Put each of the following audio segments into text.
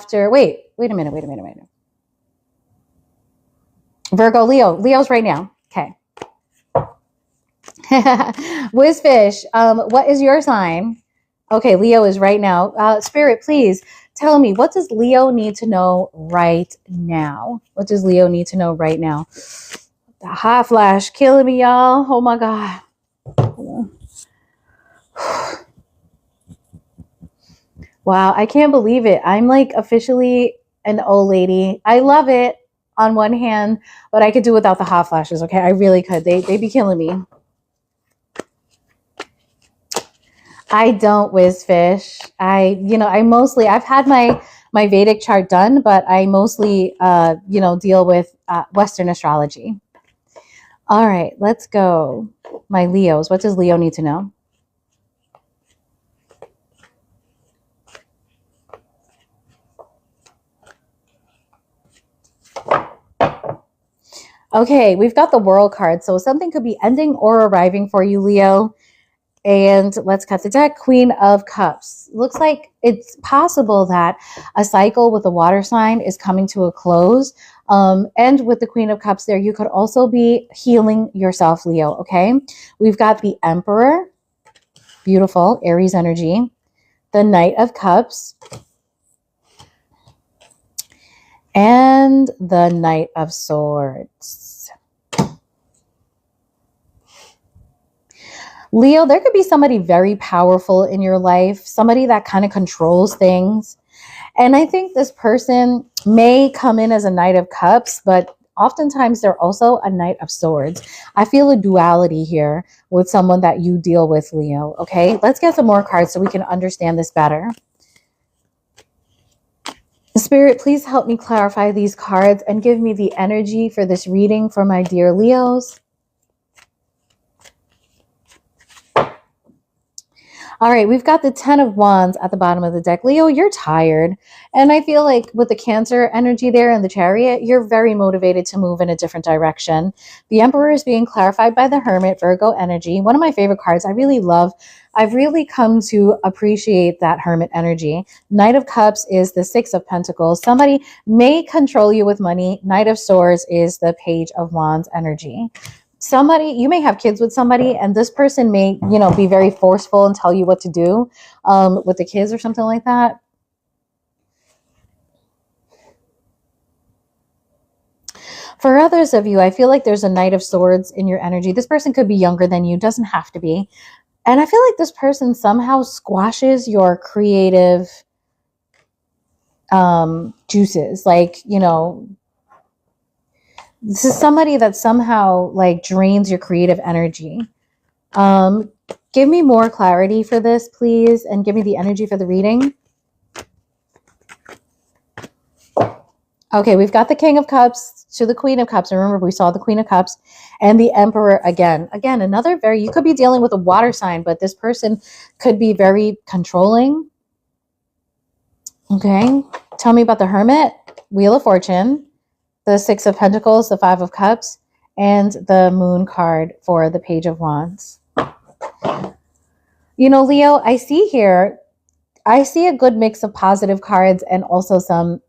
after, wait a minute. Virgo, Leo. Leo's right now. Okay. Wizfish, what is your sign? Okay, Leo is right now. Spirit, please tell me, what does Leo need to know right now? What does Leo need to know right now? The hot flash killing me, y'all. Oh my God. Wow, I can't believe it. I'm like officially an old lady. I love it on one hand, but I could do without the hot flashes, okay? I really could. They be killing me. I don't Wizfish. I've had my Vedic chart done, but I mostly, deal with Western astrology. All right, let's go. My Leos. What does Leo need to know? Okay, we've got the World card. So something could be ending or arriving for you, Leo. And let's cut the deck. Queen of Cups. Looks like it's possible that a cycle with a water sign is coming to a close. And with the Queen of Cups there, you could also be healing yourself, Leo, okay? We've got the Emperor. Beautiful. Aries energy. The Knight of Cups. And the Knight of Swords. Leo, there could be somebody very powerful in your life, somebody that kind of controls things. And I think this person may come in as a Knight of Cups, but oftentimes they're also a Knight of Swords. I feel a duality here with someone that you deal with, Leo. Okay, let's get some more cards so we can understand this better. Spirit, please help me clarify these cards and give me the energy for this reading for my dear Leos. All right, we've got the 10 of Wands at the bottom of the deck. Leo, you're tired. And I feel like with the Cancer energy there and the Chariot, you're very motivated to move in a different direction. The Emperor is being clarified by the Hermit, Virgo energy. One of my favorite cards I really love. I've really come to appreciate that Hermit energy. Knight of Cups is the 6 of Pentacles. Somebody may control you with money. Knight of Swords is the Page of Wands energy. Somebody, you may have kids with somebody, and this person may, be very forceful and tell you what to do with the kids or something like that. For others of you, I feel like there's a Knight of Swords in your energy. This person could be younger than you, doesn't have to be. And I feel like this person somehow squashes your creative juices. Like, this is somebody that somehow like drains your creative energy. Give me more clarity for this, please, and give me the energy for the reading. Okay, we've got the King of Cups to the Queen of Cups. Remember, we saw the Queen of Cups and the Emperor again. Again, you could be dealing with a water sign, but this person could be very controlling. Okay, tell me about the Hermit, Wheel of Fortune, the 6 of Pentacles, the 5 of Cups, and the Moon card for the Page of Wands. Leo, I see a good mix of positive cards and also some,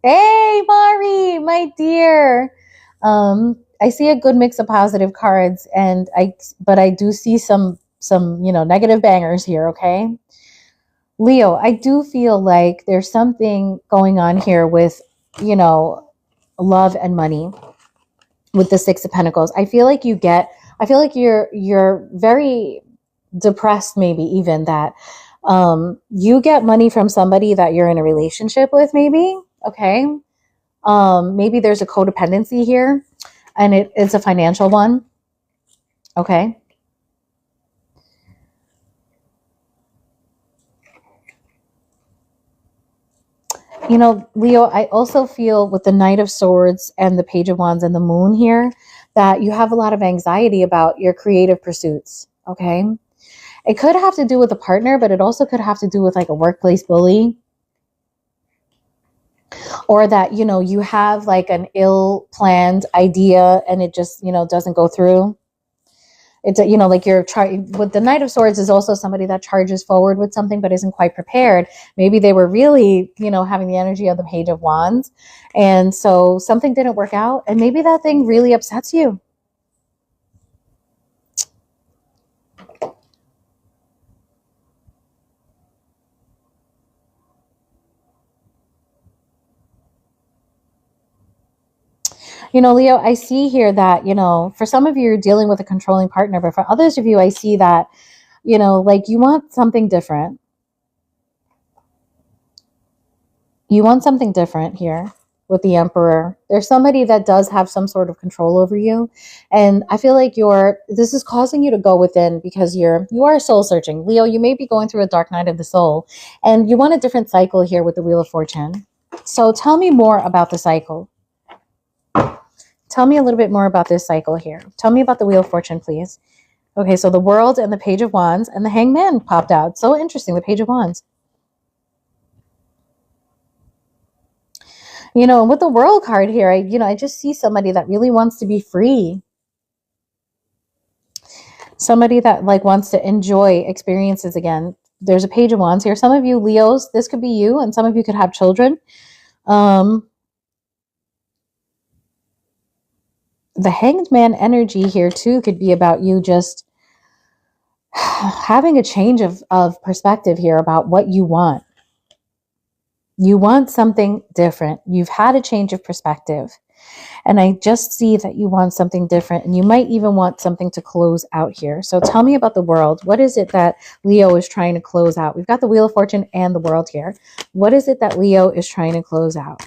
hey, Mari, my dear. I see a good mix of positive cards, but I do see some negative bangers here, okay? Leo, I do feel like there's something going on here with, love and money with the 6 of Pentacles. I feel like you're very depressed, maybe even that you get money from somebody that you're in a relationship with, maybe. Okay. Maybe there's a codependency here and it's a financial one. Okay. Leo, I also feel with the Knight of Swords and the Page of Wands and the Moon here that you have a lot of anxiety about your creative pursuits. Okay. It could have to do with a partner, but it also could have to do with like a workplace bully. Or that, you have like an ill-planned idea and it just, doesn't go through. It's like with the Knight of Swords is also somebody that charges forward with something but isn't quite prepared. Maybe they were really, having the energy of the Page of Wands, and so something didn't work out, and maybe that thing really upsets you. Leo, I see here that, for some of you, you're dealing with a controlling partner, but for others of you, I see that, like you want something different. You want something different here with the Emperor. There's somebody that does have some sort of control over you. And I feel like this is causing you to go within because you are soul searching. Leo, you may be going through a dark night of the soul and you want a different cycle here with the Wheel of Fortune. So tell me more about the cycle. Tell me a little bit more about this cycle here. Tell me about the Wheel of Fortune, please. Okay, so the World and the Page of Wands and the Hangman popped out. So interesting, the Page of Wands. And with the World card here, I just see somebody that really wants to be free. Somebody that wants to enjoy experiences again. There's a Page of Wands here. Some of you Leos, this could be you, and some of you could have children. The Hanged Man energy here too could be about you just having a change of perspective here about what you want. You want something different. You've had a change of perspective. And I just see that you want something different. And you might even want something to close out here. So tell me about the World. What is it that Leo is trying to close out? We've got the Wheel of Fortune and the World here. What is it that Leo is trying to close out?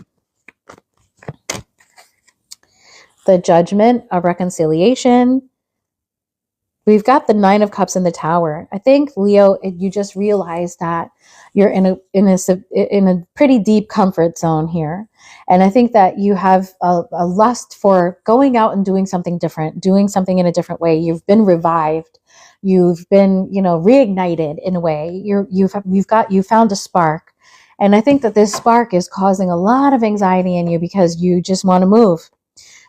The Judgment of reconciliation. We've got the Nine of Cups in the Tower. I think, Leo, you just realized that you're in a pretty deep comfort zone here. And I think that you have a lust for going out and doing something different, doing something in a different way. You've been revived. You've been, reignited in a way. You found a spark. And I think that this spark is causing a lot of anxiety in you because you just want to move.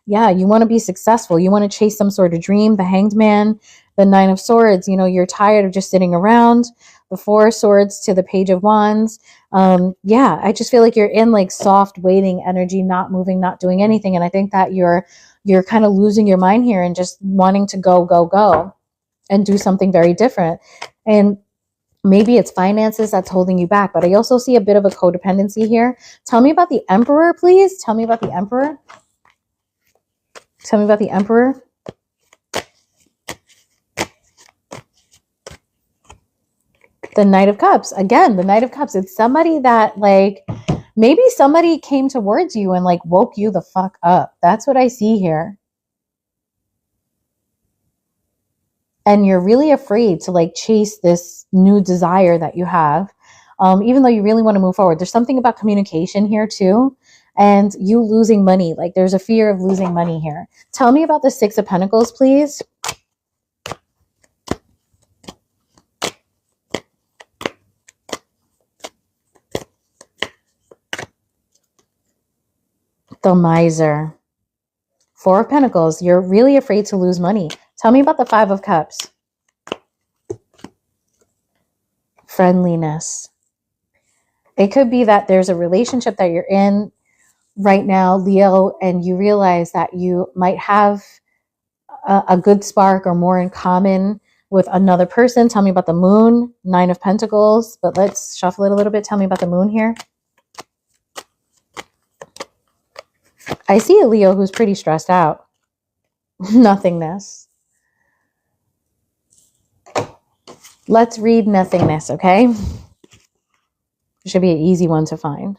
Yeah, you want to be successful. You want to chase some sort of dream. The Hanged Man, the Nine of Swords, you're tired of just sitting around. The Four of Swords to the Page of Wands. Yeah, I just feel like you're in soft waiting energy, not moving, not doing anything. And I think that you're kind of losing your mind here and just wanting to go and do something very different. And maybe it's finances that's holding you back, but I also see a bit of a codependency here. Tell me about the Emperor, please. Tell me about the Emperor. Tell me about the Emperor. The Knight of Cups. Again, the Knight of Cups. It's somebody that maybe somebody came towards you and woke you the fuck up. That's what I see here. And you're really afraid to chase this new desire that you have. Even though you really want to move forward. There's something about communication here too. And you losing money. There's a fear of losing money here. Tell me about the Six of Pentacles, please. The Miser. Four of Pentacles. You're really afraid to lose money. Tell me about the Five of Cups. Friendliness. It could be that there's a relationship that you're in right now, Leo, and you realize that you might have a good spark or more in common with another person. Tell me about the Moon, Nine of Pentacles, but let's shuffle it a little bit. Tell me about the Moon here. I see a Leo who's pretty stressed out. Nothingness. Let's read nothingness, okay? It should be an easy one to find.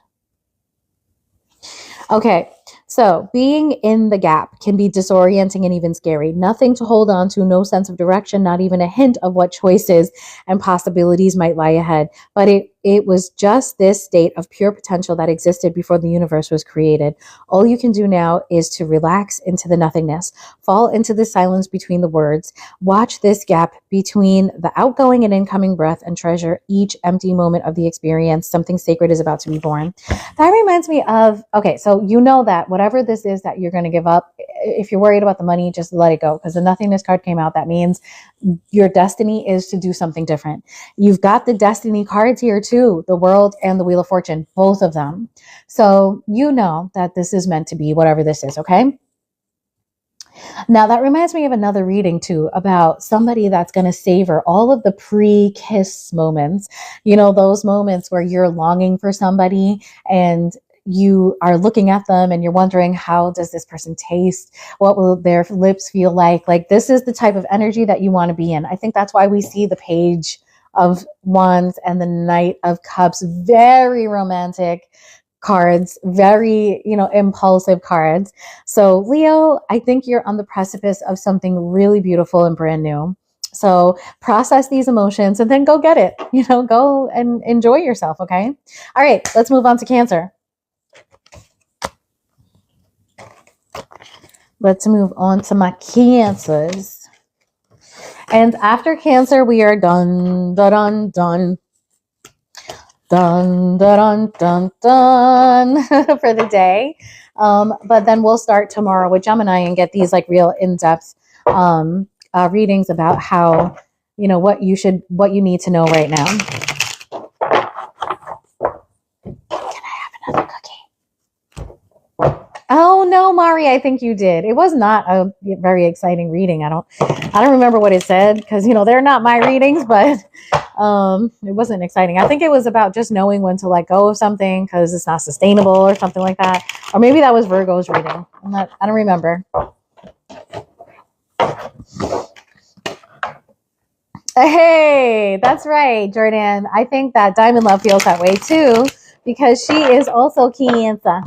Okay, so being in the gap can be disorienting and even scary. Nothing to hold on to, no sense of direction, not even a hint of what choices and possibilities might lie ahead. But it it was just this state of pure potential that existed before the universe was created. All you can do now is to relax into the nothingness, fall into the silence between the words, watch this gap between the outgoing and incoming breath, and treasure each empty moment of the experience. Something sacred is about to be born. That reminds me of, okay, so you know that whatever this is that you're going to give up, if you're worried about the money, just let it go, because the nothingness card came out. That means your destiny is to do something different. You've got the destiny cards here too, the World and the Wheel of Fortune, both of them. So you know that this is meant to be whatever this is, okay? Now, that reminds me of another reading too about somebody that's going to savor all of the pre-kiss moments. You know, those moments where you're longing for somebody and you are looking at them and you're wondering, how does this person taste? What will their lips feel like? Like, this is the type of energy that you want to be in. I think that's why we see the Page of Wands and the Knight of Cups, very romantic cards, very, impulsive cards. So Leo, I think you're on the precipice of something really beautiful and brand new. So process these emotions and then go get it, go and enjoy yourself. Okay. All right, let's move on to Cancer. Let's move on to my Cancers. And after Cancer, we are done, done, done. Dun, dun, dun, dun, for the day. But then we'll start tomorrow with Gemini and get these like real in-depth readings about how, what you need to know right now. Can I have another cookie? Oh no, Mari, I think you did. It was not a very exciting reading. I don't remember what it said because, they're not my readings, but it wasn't exciting. I think it was about just knowing when to let go of something because it's not sustainable or something like that. Or maybe that was Virgo's reading. I don't remember. Hey, that's right, Jordan. I think that Diamond Love feels that way too because she is also Cancer.